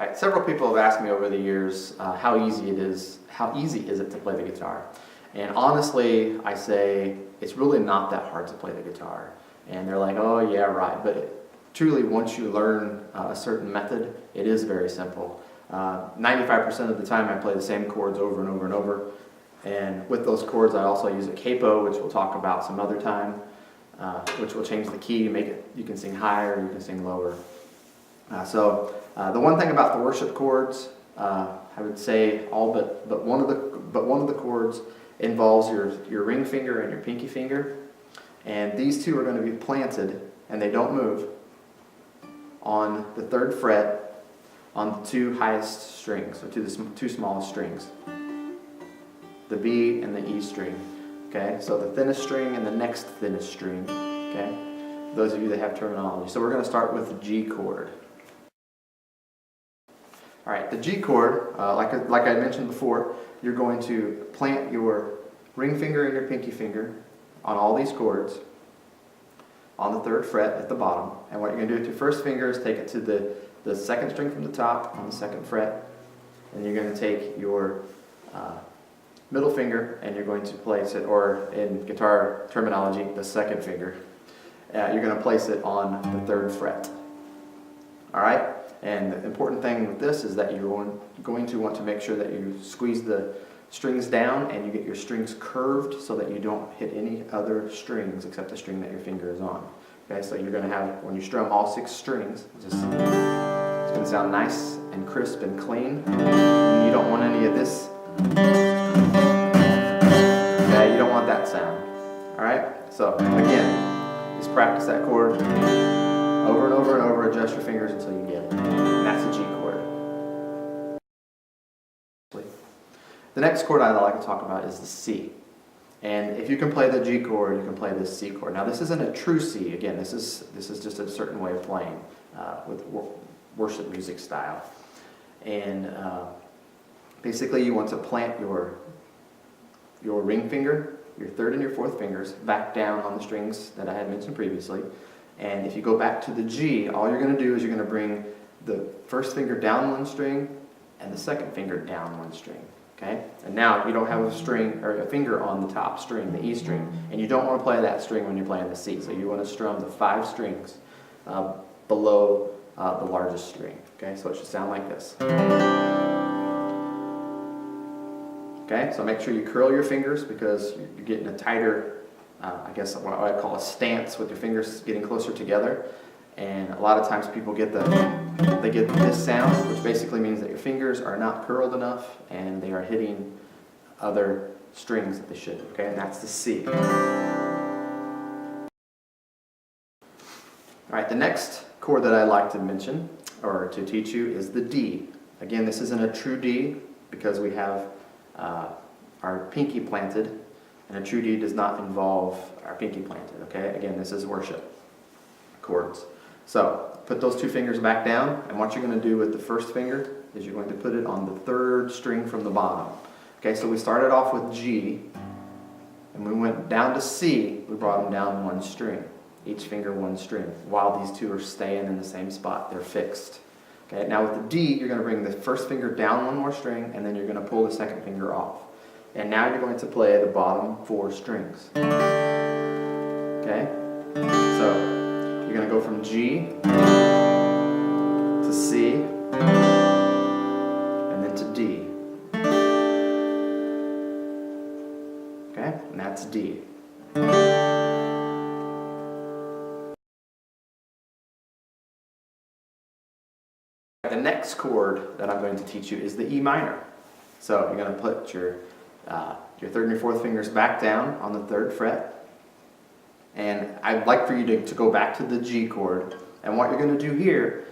All right, several people have asked me over the years how easy is it to play the guitar? And honestly, I say it's really not that hard to play the guitar. And they're like, oh yeah, right. But truly, once you learn a certain method, it is very simple. 95% of the time I play the same chords over and over and over. And with those chords I also use a capo, which we'll talk about some other time, which will change the key, make it, you can sing higher, you can sing lower. The one thing about the worship chords, I would say all but one of the chords involves your ring finger and your pinky finger, and these two are going to be planted, and they don't move, on the 3rd fret on the 2 highest strings, or the 2 smallest strings, the B and the E string. Okay, so the thinnest string and the next thinnest string. Okay, those of you that have terminology. So we're going to start with the G chord. All right, the G chord, like I mentioned before, you're going to plant your ring finger and your pinky finger on all these chords on the 3rd fret at the bottom. And what you're going to do with your first finger is take it to the 2nd string from the top on the 2nd fret. And you're going to take your middle finger and you're going to place it, or in guitar terminology, the 2nd finger. You're going to place it on the 3rd fret. All right? And the important thing with this is that you're going to want to make sure that you squeeze the strings down and you get your strings curved so that you don't hit any other strings except the string that your finger is on. Okay, so you're going to have, when you strum all 6 strings, it's going to sound nice and crisp and clean. And you don't want any of this. Okay, you don't want that sound. All right, so again, just practice that chord over and over and over, adjust your fingers until you get it. And that's the G chord. The next chord I'd like to talk about is the C. And if you can play the G chord, you can play this C chord. Now this isn't a true C. Again, this is just a certain way of playing with worship music style. And basically you want to plant your ring finger, your 3rd and your 4th fingers back down on the strings that I had mentioned previously. And if you go back to the G, all you're going to do is you're going to bring the 1st finger down 1 string and the 2nd finger down 1 string. Okay? And now you don't have a string or a finger on the top string, the E string, and you don't want to play that string when you're playing the C. So you want to strum the 5 strings below the largest string. Okay? So it should sound like this. Okay? So make sure you curl your fingers because you're getting a tighter, I guess what I call a stance with your fingers getting closer together. And a lot of times people get this sound, which basically means that your fingers are not curled enough and they are hitting other strings that they shouldn't. Okay, and that's the C. All right, the next chord that I'd like to mention or to teach you is the D. Again, this isn't a true D because we have our pinky planted, and a true D does not involve our pinky planted. Okay, again, this is worship chords. So put those 2 fingers back down, and what you're going to do with the 1st finger is you're going to put it on the 3rd string from the bottom. Okay, so we started off with G, and we went down to C, we brought them down 1 string. Each finger 1 string, while these 2 are staying in the same spot, they're fixed. Okay, now with the D, you're going to bring the 1st finger down 1 more string, and then you're going to pull the 2nd finger off. And now you're going to play the bottom 4 strings. Okay, so you're going to go from G to C and then to D. Okay, and that's D. The next chord that I'm going to teach you is the E minor. So you're going to put your 3rd and your 4th fingers back down on the 3rd fret. And I'd like for you to go back to the G chord. And what you're going to do here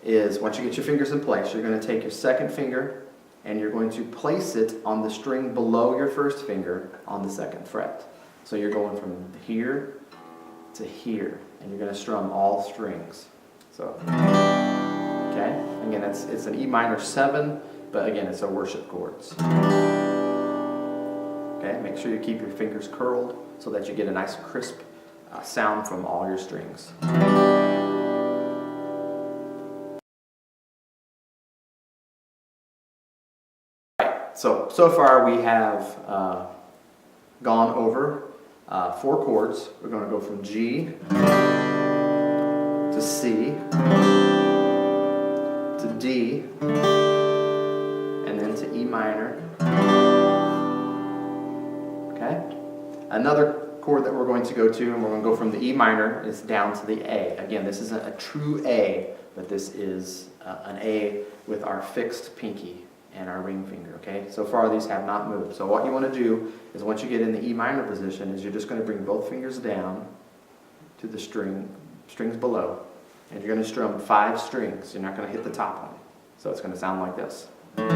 is, once you get your fingers in place, you're going to take your 2nd finger and you're going to place it on the string below your 1st finger on the 2nd fret. So you're going from here to here, and you're going to strum all strings. So, okay, again, it's an E minor 7, but again, it's a worship chords. Okay, make sure you keep your fingers curled so that you get a nice crisp sound from all your strings. So far we have gone over 4 chords. We're going to go from G to C to D and then to E minor. Okay? Another chord that we're going to go to, and we're going to go from the E minor, is down to the A. Again, this isn't a true A, but this is an A with our fixed pinky and our ring finger, okay? So far these have not moved. So what you want to do is once you get in the E minor position is you're just going to bring both fingers down to the strings below, and you're going to strum 5 strings. You're not going to hit the top one. So it's going to sound like this. Okay,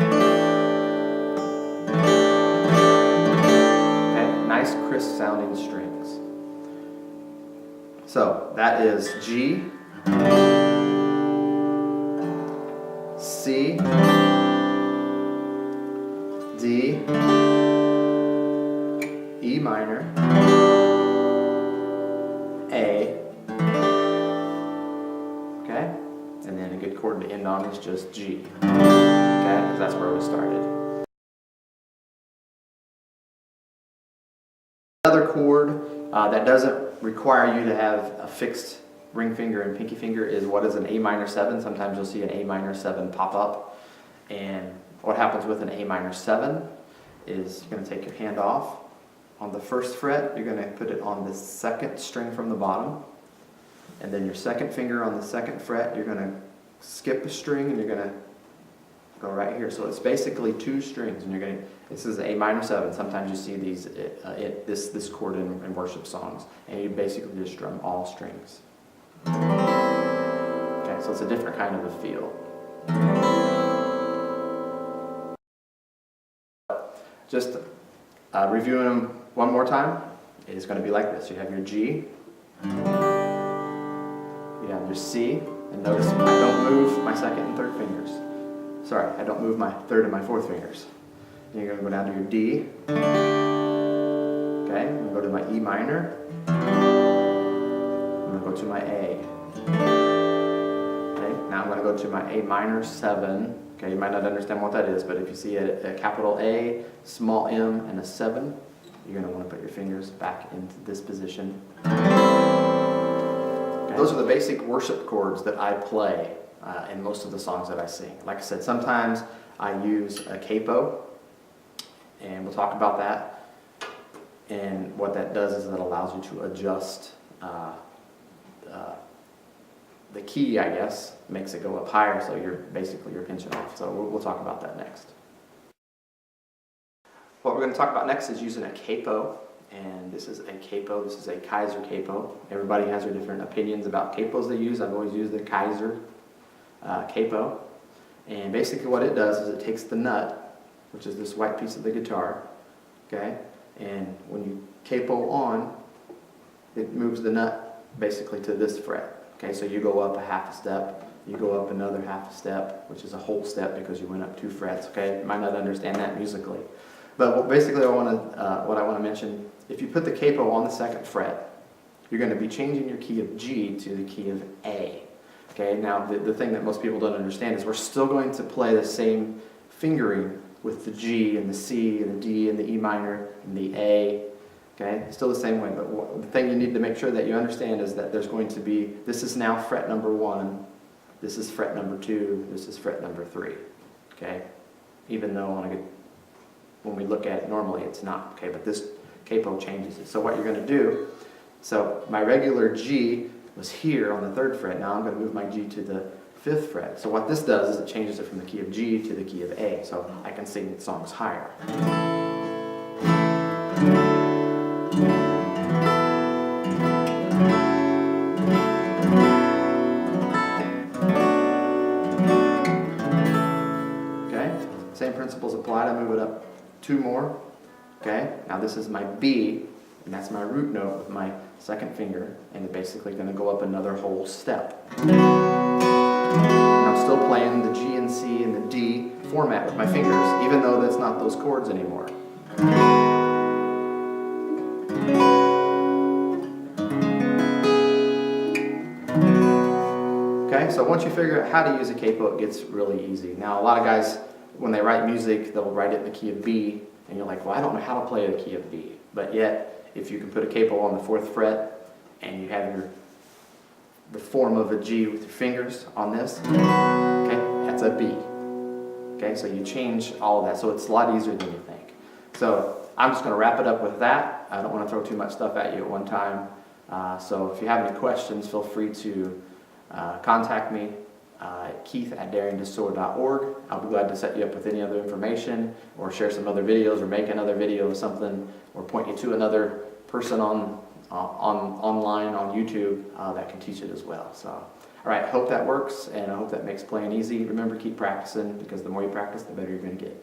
nice crisp sounding strings. So that is G, C, D, E minor, A, okay? And then a good chord to end on is just G, okay? Because that's where we started. Another chord that doesn't require you to have a fixed ring finger and pinky finger is what is an A minor 7. Sometimes you'll see an A minor 7 pop up. And what happens with an A minor 7 is you're going to take your hand off. On the 1st fret, you're going to put it on the 2nd string from the bottom. And then your 2nd finger on the 2nd fret, you're going to skip a string and you're going to go right here. So it's basically 2 strings. And you're going to, this is A minor 7. Sometimes you see these this chord in worship songs. And you basically just strum all strings. Okay, so it's a different kind of a feel. Just reviewing them one more time, it's going to be like this. You have your G, you have your C, and notice I don't move my 2nd and 3rd fingers. Sorry, I don't move my 3rd and my 4th fingers. And you're going to go down to your D, okay, I'm going to go to my E minor, I'm going to go to my A. Okay, now I'm going to go to my A minor 7. Okay, you might not understand what that is, but if you see a capital A, small m, and a 7, you're going to want to put your fingers back into this position. Okay. Those are the basic worship chords that I play in most of the songs that I sing. Like I said, sometimes I use a capo, and we'll talk about that. And what that does is it allows you to adjust the key, I guess, makes it go up higher, so you're pinching off. So we'll talk about that next. What we're going to talk about next is using a capo, and this is a capo. This is a Kaiser capo. Everybody has their different opinions about capos they use. I've always used the Kaiser capo, and basically what it does is it takes the nut, which is this white piece of the guitar, okay, and when you capo on, it moves the nut basically to this fret. Okay, so you go up a half a step, you go up another half a step, which is a whole step because you went up 2 frets. Okay, you might not understand that musically, but basically what I want to mention: if you put the capo on the 2nd fret, you're going to be changing your key of G to the key of A. Okay, now the thing that most people don't understand is we're still going to play the same fingering with the G and the C and the D and the E minor and the A. Okay, still the same way, but the thing you need to make sure that you understand is that there's going to be, this is now fret number 1, this is fret number 2, this is fret number 3. Okay, even though when we look at it normally it's not. Okay, but this capo changes it. So what you're going to do, so my regular G was here on the 3rd fret, now I'm going to move my G to the 5th fret. So what this does is it changes it from the key of G to the key of A, so I can sing songs higher. Okay, same principles applied. I move it up 2 more. Okay, now this is my B, and that's my root note with my 2nd finger, and it's basically going to go up another whole step. And I'm still playing the G and C and the D format with my fingers, even though that's not those chords anymore. Okay, so once you figure out how to use a capo, it gets really easy. Now, a lot of guys when they write music, they'll write it in the key of B, and you're like, well, I don't know how to play the key of B. But yet, if you can put a capo on the 4th fret, and you have the form of a G with your fingers on this, okay, that's a B. Okay, so you change all of that, so it's a lot easier than you think. So I'm just going to wrap it up with that. I don't want to throw too much stuff at you at one time. So if you have any questions, feel free to contact me at keith@daringtostsoar.org. I'll be glad to set you up with any other information, or share some other videos, or make another video of something, or point you to another person online on YouTube that can teach it as well. So, all right, hope that works, and I hope that makes playing easy. Remember, keep practicing, because the more you practice, the better you're going to get.